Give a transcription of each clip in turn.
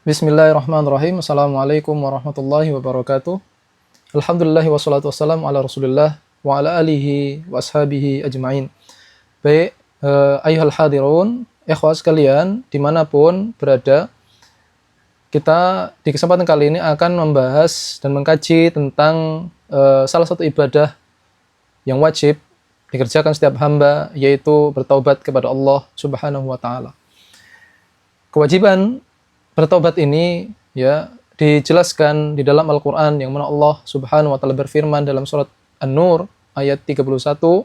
Bismillahirrahmanirrahim. Assalamualaikum warahmatullahi wabarakatuh. Alhamdulillah wassalatu wassalamu ala Rasulillah wa ala alihi wa ashabihi ajma'in. Baik, ayyuhal hadirun, ikhwah sekalian, dimanapun berada, kita di kesempatan kali ini akan membahas dan mengkaji tentang salah satu ibadah yang wajib dikerjakan setiap hamba, yaitu bertaubat kepada Allah Subhanahu wa taala. Kewajiban bertaubat ini ya dijelaskan di dalam Al-Qur'an, yang mana Allah Subhanahu wa taala berfirman dalam surat An-Nur ayat 31.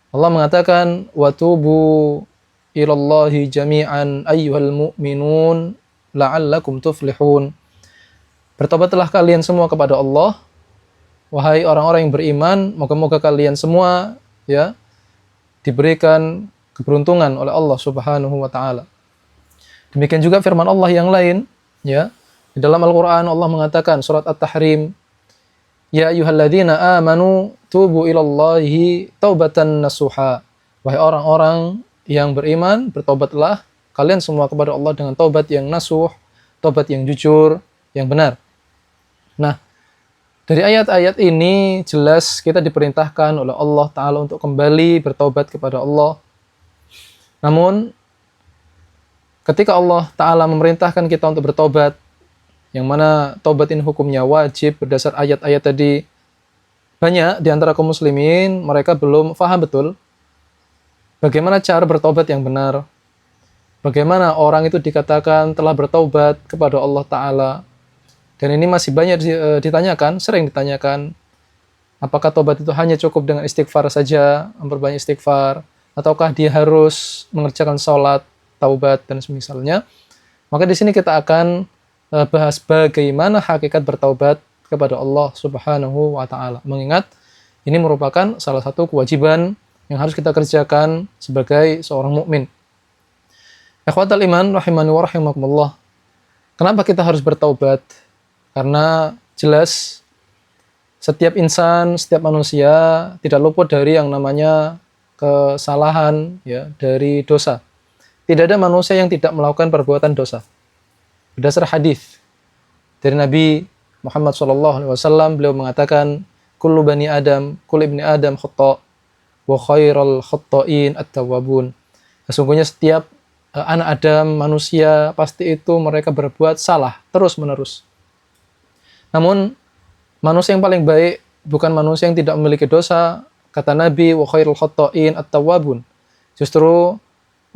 Allah mengatakan, "Wa tubu ilallahi jami'an ayyuhal mu'minun la'allakum tuflihun." Bertobatlah kalian semua kepada Allah, wahai orang-orang yang beriman, moga-moga kalian semua ya diberikan keberuntungan oleh Allah Subhanahu wa taala. Demikian juga firman Allah yang lain, ya. Di dalam Al-Qur'an Allah mengatakan surat At-Tahrim, "Ya ayyuhalladzina amanu tubu ilallahi taubatan nasuha." Wahai orang-orang yang beriman, bertobatlah kalian semua kepada Allah dengan taubat yang nasuh, taubat yang jujur, yang benar. Nah, dari ayat-ayat ini jelas kita diperintahkan oleh Allah Ta'ala untuk kembali bertaubat kepada Allah. Namun, ketika Allah Ta'ala memerintahkan kita untuk bertobat, yang mana taubat ini hukumnya wajib berdasar ayat-ayat tadi, banyak di antara kaum muslimin mereka belum paham betul bagaimana cara bertobat yang benar, bagaimana orang itu dikatakan telah bertaubat kepada Allah Ta'ala. Dan ini masih banyak ditanyakan, sering ditanyakan, apakah taubat itu hanya cukup dengan istighfar saja, memperbanyak istighfar, ataukah dia harus mengerjakan sholat, taubat dan semisalnya. Maka di sini kita akan bahas bagaimana hakikat bertaubat kepada Allah Subhanahu wa taala. Mengingat ini merupakan salah satu kewajiban yang harus kita kerjakan sebagai seorang mukmin. Ikhwatal iman rahimani wa rahimakumullah. Kenapa kita harus bertaubat? Karena jelas setiap insan, setiap manusia tidak luput dari yang namanya kesalahan, ya, dari dosa. Tidak ada manusia yang tidak melakukan perbuatan dosa. Berdasar hadis dari Nabi Muhammad SAW, beliau mengatakan, "Kullu bani Adam, kullu ibni Adam khata' wa khairul khata'in at-tawwabun." Sesungguhnya setiap anak Adam, manusia, pasti itu mereka berbuat salah terus-menerus. Namun manusia yang paling baik bukan manusia yang tidak memiliki dosa, kata Nabi, "Wa khairul khata'in at-tawwabun." Justru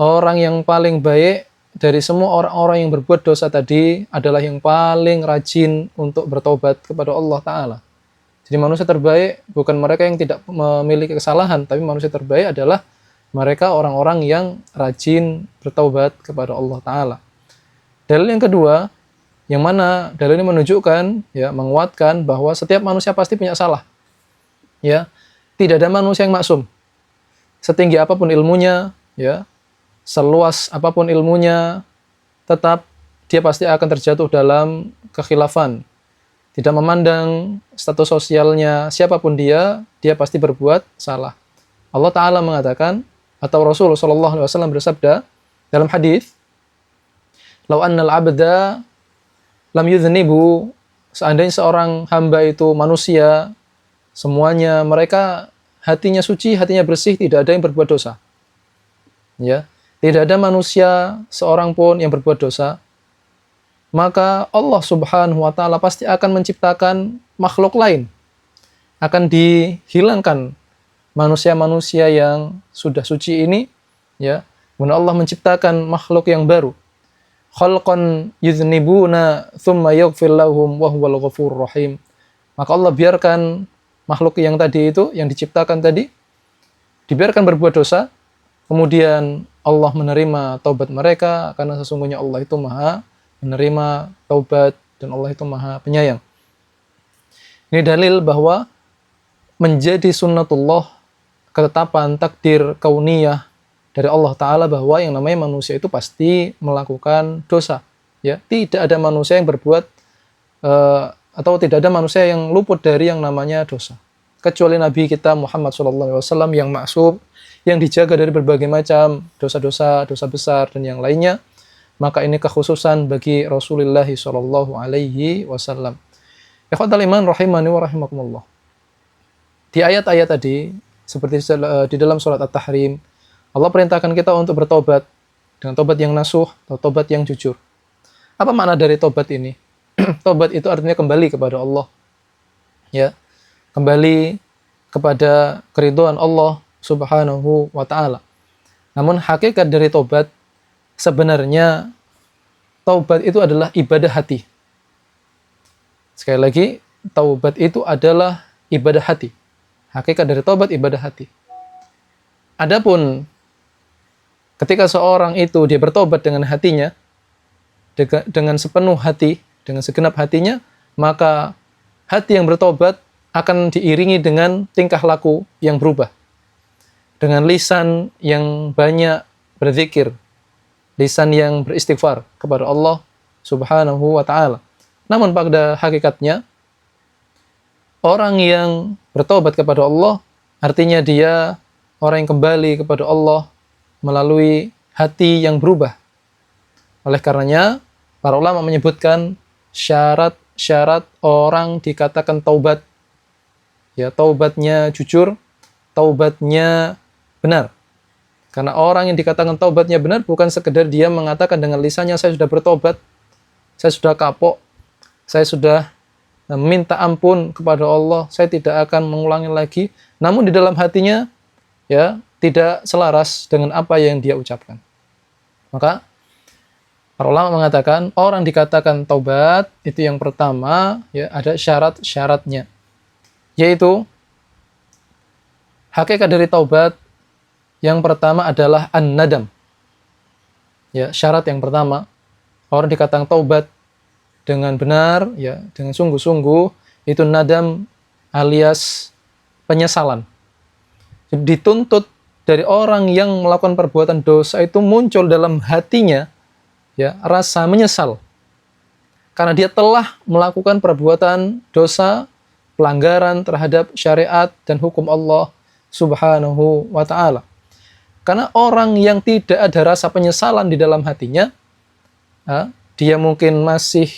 orang yang paling baik dari semua orang-orang yang berbuat dosa tadi adalah yang paling rajin untuk bertobat kepada Allah Ta'ala. Jadi manusia terbaik bukan mereka yang tidak memiliki kesalahan, tapi manusia terbaik adalah mereka orang-orang yang rajin bertaubat kepada Allah Ta'ala. Dalil yang kedua, yang mana dalil ini menunjukkan, ya, menguatkan bahwa setiap manusia pasti punya salah. Ya, tidak ada manusia yang maksum. Setinggi apapun ilmunya, ya, seluas apapun ilmunya, tetap dia pasti akan terjatuh dalam kekhilafan. Tidak memandang status sosialnya, siapapun dia pasti berbuat salah. Allah Ta'ala mengatakan, atau Rasulullah SAW bersabda dalam hadis, "Lau annal abda lam yudhnibu," seandainya seorang hamba itu manusia, semuanya mereka hatinya suci, hatinya bersih, tidak ada yang berbuat dosa. Ya, tidak ada manusia seorang pun yang berbuat dosa, maka Allah Subhanahu wa taala pasti akan menciptakan makhluk lain. Akan dihilangkan manusia-manusia yang sudah suci ini, ya. Kemudian Allah menciptakan makhluk yang baru. Khalqan yudhnibuna thumma yaghfir lahum wa huwal ghafurur rahim. Maka Allah biarkan makhluk yang tadi itu, yang diciptakan tadi, dibiarkan berbuat dosa, kemudian Allah menerima taubat mereka, karena sesungguhnya Allah itu maha menerima taubat dan Allah itu maha penyayang. Ini dalil bahwa menjadi sunnatullah, ketetapan takdir kauniyah dari Allah Ta'ala, bahwa yang namanya manusia itu pasti melakukan dosa. Ya, tidak ada manusia yang berbuat atau tidak ada manusia yang luput dari yang namanya dosa. Kecuali Nabi kita Muhammad SAW yang maksum, yang dijaga dari berbagai macam dosa-dosa, dosa besar dan yang lainnya. maka ini kekhususan bagi Rasulullah sallallahu alaihi wasallam. Ikhwatal iman rahimani wa rahimakumullah. Di ayat-ayat tadi, seperti di dalam surat At-Tahrim, Allah perintahkan kita untuk bertobat dengan tobat yang nasuh atau tobat yang jujur. Apa makna dari tobat ini? Tobat itu artinya kembali kepada Allah. Ya, kembali kepada keridhaan Allah Subhanahu wa taala. Namun hakikat dari tobat sebenarnya taubat itu adalah ibadah hati. Sekali lagi, taubat itu adalah ibadah hati. Hakikat dari taubat ibadah hati. Adapun ketika seorang itu dia bertobat dengan hatinya, dengan sepenuh hati, dengan segenap hatinya, maka hati yang bertobat akan diiringi dengan tingkah laku yang berubah. Dengan lisan yang banyak berzikir, lisan yang beristighfar kepada Allah Subhanahu wa taala. Namun pada hakikatnya, orang yang bertobat kepada Allah artinya dia orang yang kembali kepada Allah melalui hati yang berubah. Oleh karenanya, para ulama menyebutkan syarat-syarat orang dikatakan taubat. Ya, taubatnya jujur, taubatnya benar. Karena orang yang dikatakan taubatnya benar bukan sekedar dia mengatakan dengan lisannya, saya sudah bertobat, saya sudah kapok, saya sudah minta ampun kepada Allah, saya tidak akan mengulangi lagi. Namun di dalam hatinya, ya, tidak selaras dengan apa yang dia ucapkan. Maka para ulama mengatakan orang dikatakan taubat itu yang pertama, ya, ada syarat-syaratnya, yaitu hakikat dari taubat yang pertama adalah an-nadam. Ya, syarat yang pertama, orang dikatakan taubat dengan benar, ya, dengan sungguh-sungguh, itu nadam alias penyesalan. Jadi dituntut dari orang yang melakukan perbuatan dosa itu muncul dalam hatinya, ya, rasa menyesal. Karena dia telah melakukan perbuatan dosa, pelanggaran terhadap syariat dan hukum Allah Subhanahu wa taala. Karena orang yang tidak ada rasa penyesalan di dalam hatinya, dia mungkin masih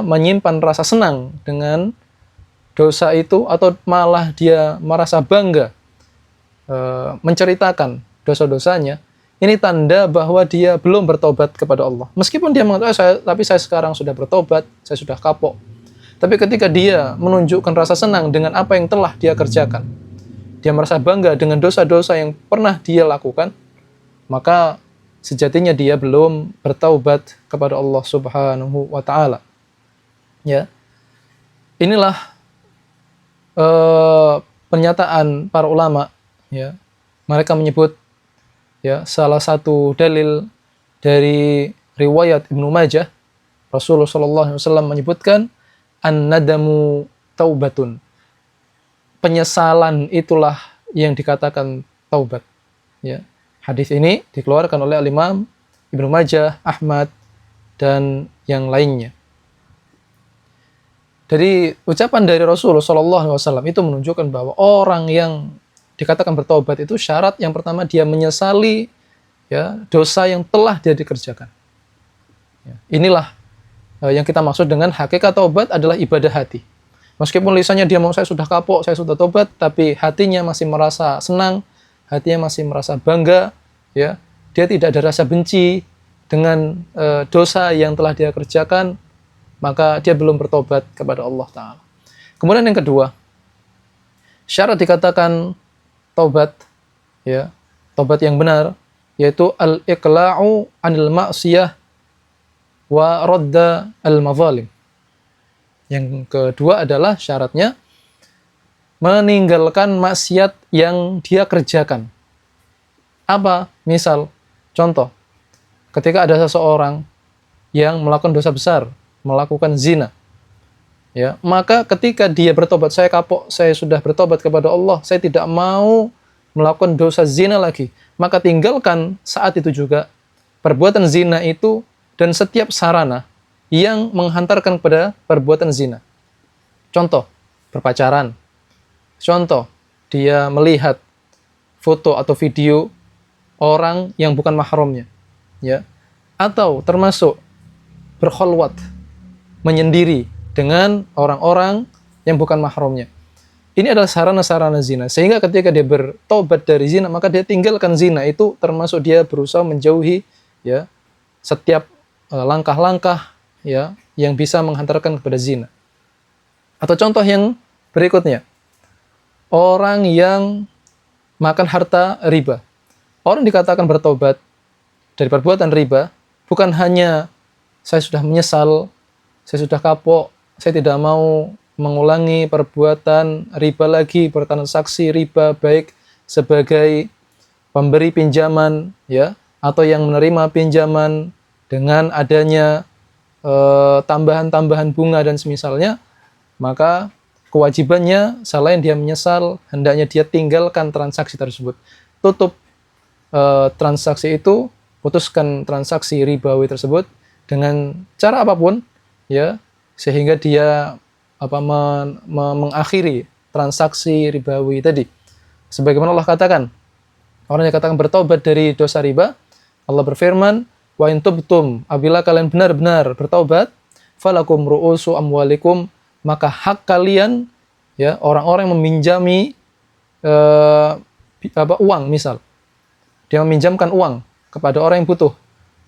menyimpan rasa senang dengan dosa itu, atau malah dia merasa bangga menceritakan dosa-dosanya. Ini tanda bahwa dia belum bertobat kepada Allah. Meskipun dia mengatakan, tapi saya sekarang sudah bertobat, saya sudah kapok. Tapi ketika dia menunjukkan rasa senang dengan apa yang telah dia kerjakan, dia merasa bangga dengan dosa-dosa yang pernah dia lakukan, maka sejatinya dia belum bertaubat kepada Allah Subhanahu wa taala. Ya. Inilah pernyataan para ulama, ya. Mereka menyebut, ya, salah satu dalil dari riwayat Ibnu Majah, Rasulullah sallallahu alaihi wasallam menyebutkan an-nadamu taubatun. Penyesalan itulah yang dikatakan taubat. Ya. Hadis ini dikeluarkan oleh Imam Ibnu Majah, Ahmad, dan yang lainnya. Dari ucapan dari Rasulullah SAW itu menunjukkan bahwa orang yang dikatakan bertobat itu syarat yang pertama dia menyesali, ya, dosa yang telah dia dikerjakan. Ya. Inilah yang kita maksud dengan hakikat taubat adalah ibadah hati. Meskipun lisannya dia mau, saya sudah kapok, saya sudah tobat, tapi hatinya masih merasa senang, hatinya masih merasa bangga, ya, dia tidak ada rasa benci dengan dosa yang telah dia kerjakan, maka dia belum bertobat kepada Allah Ta'ala. Kemudian yang kedua, syarat dikatakan taubat, ya, taubat yang benar, yaitu al-iqla'u anil ma'siyah wa radda al-mazalim. Yang kedua adalah syaratnya meninggalkan maksiat yang dia kerjakan. Apa? Misal, contoh, ketika ada seseorang yang melakukan dosa besar, melakukan zina, ya, maka ketika dia bertobat, saya kapok, saya sudah bertobat kepada Allah, saya tidak mau melakukan dosa zina lagi, maka tinggalkan saat itu juga perbuatan zina itu dan setiap sarana yang menghantarkan kepada perbuatan zina. Contoh, berpacaran. Contoh, dia melihat foto atau video orang yang bukan mahramnya, ya. atau termasuk berkholwat, menyendiri dengan orang-orang yang bukan mahramnya. Ini adalah sarana-sarana zina. Sehingga ketika dia bertobat dari zina, maka dia tinggalkan zina. Itu termasuk dia berusaha menjauhi ya setiap langkah-langkah ya yang bisa menghantarkan kepada zina. Atau contoh yang berikutnya, orang yang makan harta riba. Orang dikatakan bertobat dari perbuatan riba, bukan hanya saya sudah menyesal, saya sudah kapok, saya tidak mau mengulangi perbuatan riba lagi, bertransaksi riba, baik sebagai pemberi pinjaman ya atau yang menerima pinjaman dengan adanya tambahan-tambahan bunga dan semisalnya, maka kewajibannya selain dia menyesal, hendaknya dia tinggalkan transaksi tersebut. Tutup transaksi itu, putuskan transaksi ribawi tersebut dengan cara apapun ya, sehingga dia mengakhiri transaksi ribawi tadi. Sebagaimana Allah katakan, orang yang katakan bertobat dari dosa riba, Allah berfirman, wa in tubtum, apabila kalian benar-benar bertobat, falakum ru'usu amwalikum, maka hak kalian ya, orang-orang yang meminjami uang, misal dia meminjamkan uang kepada orang yang butuh,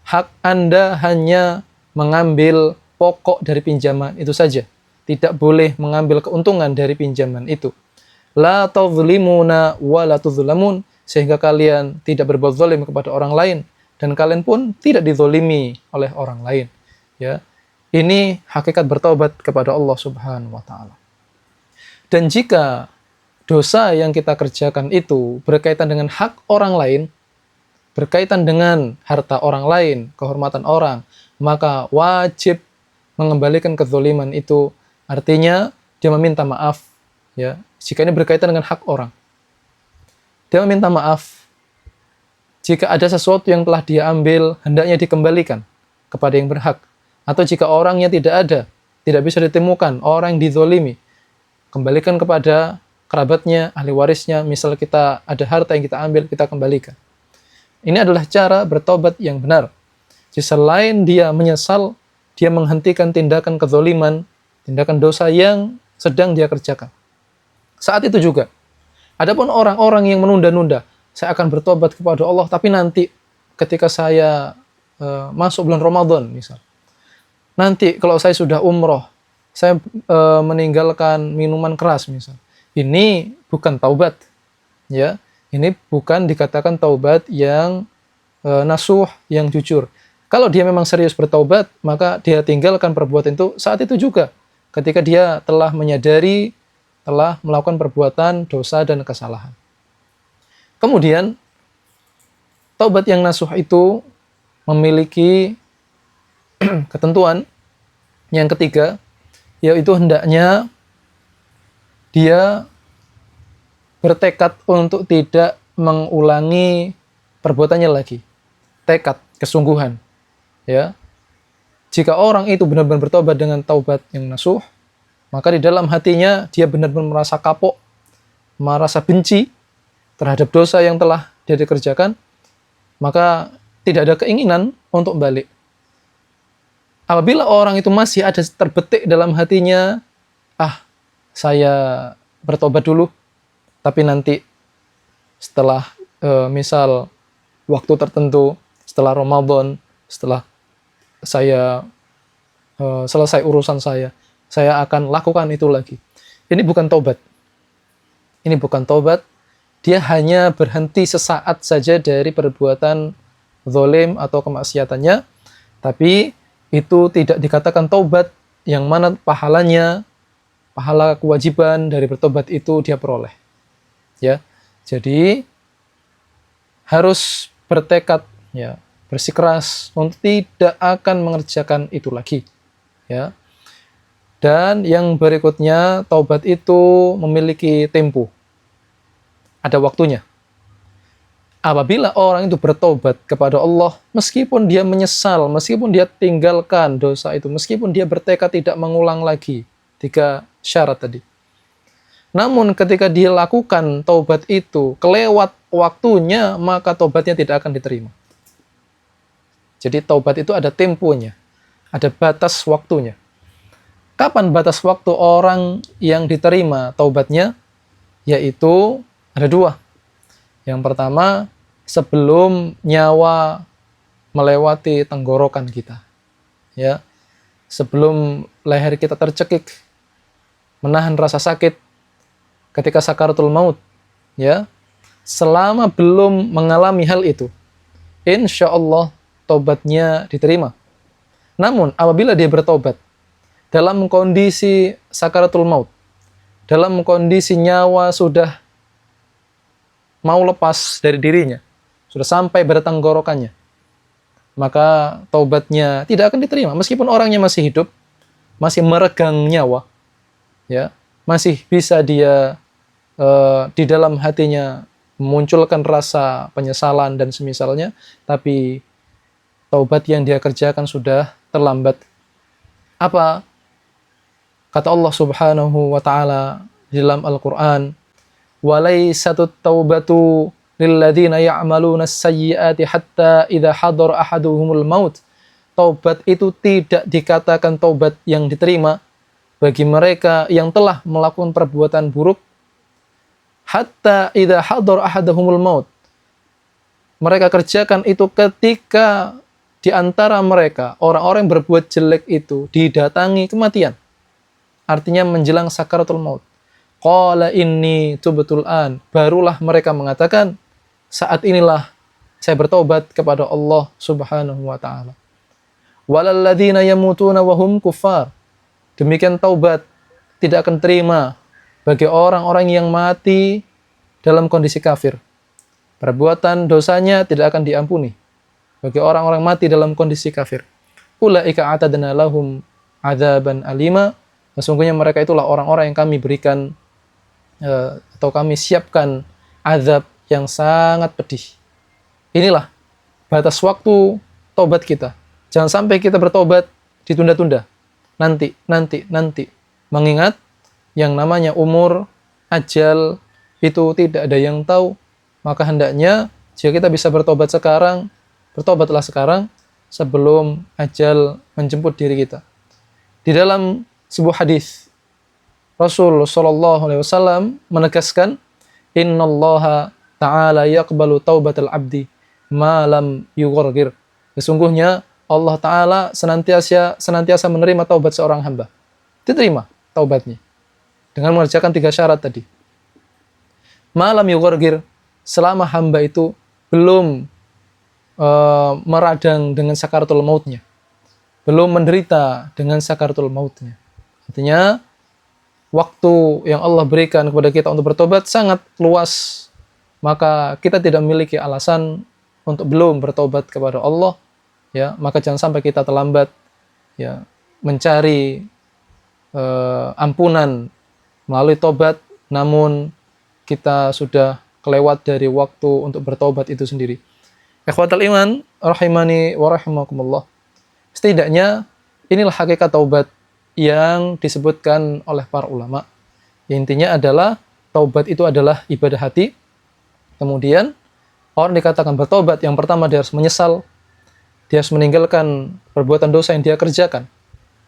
hak Anda hanya mengambil pokok dari pinjaman itu saja, tidak boleh mengambil keuntungan dari pinjaman itu. La tadhlimuna wa la tudhlamun, sehingga kalian tidak berbuat zalim kepada orang lain dan kalian pun tidak dizalimi oleh orang lain ya. Ini hakikat bertobat kepada Allah Subhanahu wa taala. Dan jika dosa yang kita kerjakan itu berkaitan dengan hak orang lain, berkaitan dengan harta orang lain, kehormatan orang, maka wajib mengembalikan kezaliman itu. Artinya dia meminta maaf ya, jika ini berkaitan dengan hak orang. Dia meminta maaf jika ada sesuatu yang telah dia ambil, hendaknya dikembalikan kepada yang berhak. Atau jika orangnya tidak ada, tidak bisa ditemukan orang yang dizalimi, kembalikan kepada kerabatnya, ahli warisnya. Misal kita ada harta yang kita ambil, kita kembalikan. Ini adalah cara bertobat yang benar. Jadi selain dia menyesal, dia menghentikan tindakan kezaliman, tindakan dosa yang sedang dia kerjakan. Saat itu juga, adapun orang-orang yang menunda-nunda, saya akan bertobat kepada Allah, tapi nanti ketika saya masuk bulan Ramadan, misal. Nanti kalau saya sudah umroh, saya meninggalkan minuman keras, misal. Ini bukan taubat, ya. Ini bukan dikatakan taubat yang nasuh, yang jujur. Kalau dia memang serius bertaubat, maka dia tinggalkan perbuatan itu saat itu juga, ketika dia telah menyadari, telah melakukan perbuatan dosa dan kesalahan. Kemudian, taubat yang nasuh itu memiliki ketentuan yang ketiga, yaitu hendaknya dia bertekad untuk tidak mengulangi perbuatannya lagi. Tekad, kesungguhan. Ya. Jika orang itu benar-benar bertobat dengan taubat yang nasuh, maka di dalam hatinya dia benar-benar merasa kapok, merasa benci terhadap dosa yang telah dia dikerjakan, maka tidak ada keinginan untuk balik. Apabila orang itu masih ada terbetik dalam hatinya, saya bertobat dulu, tapi nanti setelah misal waktu tertentu, setelah Ramadan, setelah saya selesai urusan saya akan lakukan itu lagi. Ini bukan taubat. Ini bukan taubat. Dia hanya berhenti sesaat saja dari perbuatan zalim atau kemaksiatannya, tapi itu tidak dikatakan taubat yang mana pahalanya, pahala kewajiban dari bertobat itu dia peroleh. Ya. Jadi harus bertekad ya, bersikeras untuk tidak akan mengerjakan itu lagi. Ya. Dan yang berikutnya, taubat itu memiliki tempo. Ada waktunya. Apabila orang itu bertobat kepada Allah, meskipun dia menyesal, meskipun dia tinggalkan dosa itu, meskipun dia bertekad tidak mengulang lagi 3 syarat tadi. Namun ketika dia lakukan taubat itu kelewat waktunya, maka taubatnya tidak akan diterima. Jadi taubat itu ada temponya, ada batas waktunya. Kapan batas waktu orang yang diterima taubatnya? Yaitu ada dua. Yang pertama, sebelum nyawa melewati tenggorokan kita. Ya, sebelum leher kita tercekik, menahan rasa sakit ketika sakaratul maut. Ya, selama belum mengalami hal itu, insya Allah taubatnya diterima. Namun apabila dia bertobat dalam kondisi sakaratul maut, dalam kondisi nyawa sudah mau lepas dari dirinya, sudah sampai pada tenggorokannya, maka taubatnya tidak akan diterima. Meskipun orangnya masih hidup, masih meregang nyawa, ya, masih bisa dia di dalam hatinya memunculkan rasa penyesalan dan semisalnya, tapi taubat yang dia kerjakan sudah terlambat. Apa kata Allah Subhanahu wa taala di dalam Al-Qur'an, "Walaysatut taubatu lilladzina ya'maluna as-sayyi'ati hatta idza hadara ahaduhumul maut." Taubat itu tidak dikatakan taubat yang diterima bagi mereka yang telah melakukan perbuatan buruk hatta idza hadara ahaduhumul maut. Mereka kerjakan itu ketika di antara mereka orang-orang yang berbuat jelek itu didatangi kematian. Artinya menjelang sakaratul maut. Qala inni tubtul an. Barulah mereka mengatakan, saat inilah saya bertobat kepada Allah Subhanahu wa taala. Walal ladzina yamutuna wa hum kuffar. Demikian taubat tidak akan terima bagi orang-orang yang mati dalam kondisi kafir. Perbuatan dosanya tidak akan diampuni bagi orang-orang mati dalam kondisi kafir. Ulaika atadna lahum adzaban alima. Sesungguhnya mereka itulah orang-orang yang kami berikan atau kami siapkan azab yang sangat pedih. Inilah batas waktu taubat kita. Jangan sampai kita bertobat ditunda-tunda. Nanti. Mengingat yang namanya umur, ajal, itu tidak ada yang tahu. Maka hendaknya jika kita bisa bertobat sekarang, bertobatlah sekarang sebelum ajal menjemput diri kita. Di dalam sebuah hadis Rasul sallallahu alaihi wasallam menegaskan, innallaha ta'ala yaqbalu taubatal abdi ma lam yughargir. Sesungguhnya Allah taala senantiasa menerima taubat seorang hamba. Diterima taubatnya dengan mengerjakan 3 syarat tadi. Ma lam yughargir, selama hamba itu belum meradang dengan sakaratul mautnya, belum menderita dengan sakaratul mautnya. Artinya, waktu yang Allah berikan kepada kita untuk bertobat sangat luas, maka kita tidak memiliki alasan untuk belum bertobat kepada Allah, ya. Maka jangan sampai kita terlambat, ya, mencari ampunan melalui tobat, namun kita sudah kelewat dari waktu untuk bertobat itu sendiri. Ikhwatal iman, rahimani wa rahimakumullah. Setidaknya inilah hakikat taubat yang disebutkan oleh para ulama. Intinya adalah taubat itu adalah ibadah hati. Kemudian orang dikatakan bertobat, yang pertama dia harus menyesal, dia harus meninggalkan perbuatan dosa yang dia kerjakan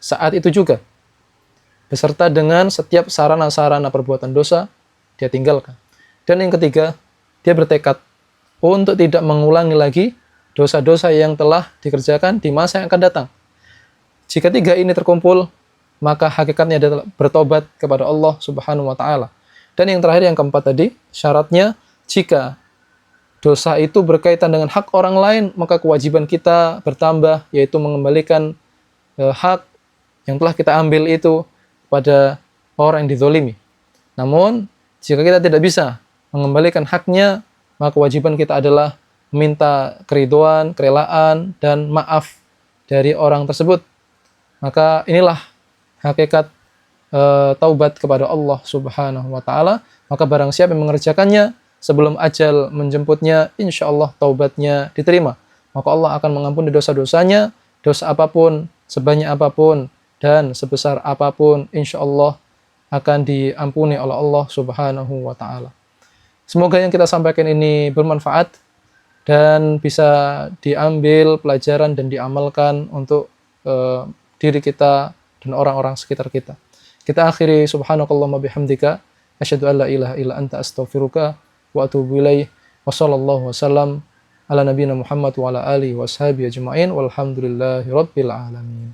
saat itu juga, beserta dengan setiap sarana-sarana perbuatan dosa dia tinggalkan. Dan yang ketiga, dia bertekad untuk tidak mengulangi lagi dosa-dosa yang telah dikerjakan di masa yang akan datang. Jika 3 ini terkumpul, maka hakikatnya adalah bertobat kepada Allah Subhanahu wa taala. Dan yang terakhir, yang keempat tadi, syaratnya jika dosa itu berkaitan dengan hak orang lain, maka kewajiban kita bertambah, yaitu mengembalikan hak yang telah kita ambil itu pada orang yang dizolimi. Namun, jika kita tidak bisa mengembalikan haknya, maka kewajiban kita adalah meminta keridhaan, kerelaan, dan maaf dari orang tersebut. Maka inilah hakikat taubat kepada Allah Subhanahu wa taala. Maka barang siapa yang mengerjakannya sebelum ajal menjemputnya, insya Allah taubatnya diterima. Maka Allah akan mengampuni dosa-dosanya, dosa apapun, sebanyak apapun, dan sebesar apapun, insya Allah akan diampuni oleh Allah Subhanahu wa taala. Semoga yang kita sampaikan ini bermanfaat dan bisa diambil pelajaran dan diamalkan untuk diri kita dan orang-orang sekitar kita. Kita akhiri subhanakallahumma bihamdika asyhadu an la ilaha illa anta astaghfiruka wa atubu ilaih. Wassallallahu wasallam ala nabiyina Muhammad wa ala alihi washabihi ajma'in walhamdulillahi rabbil alamin.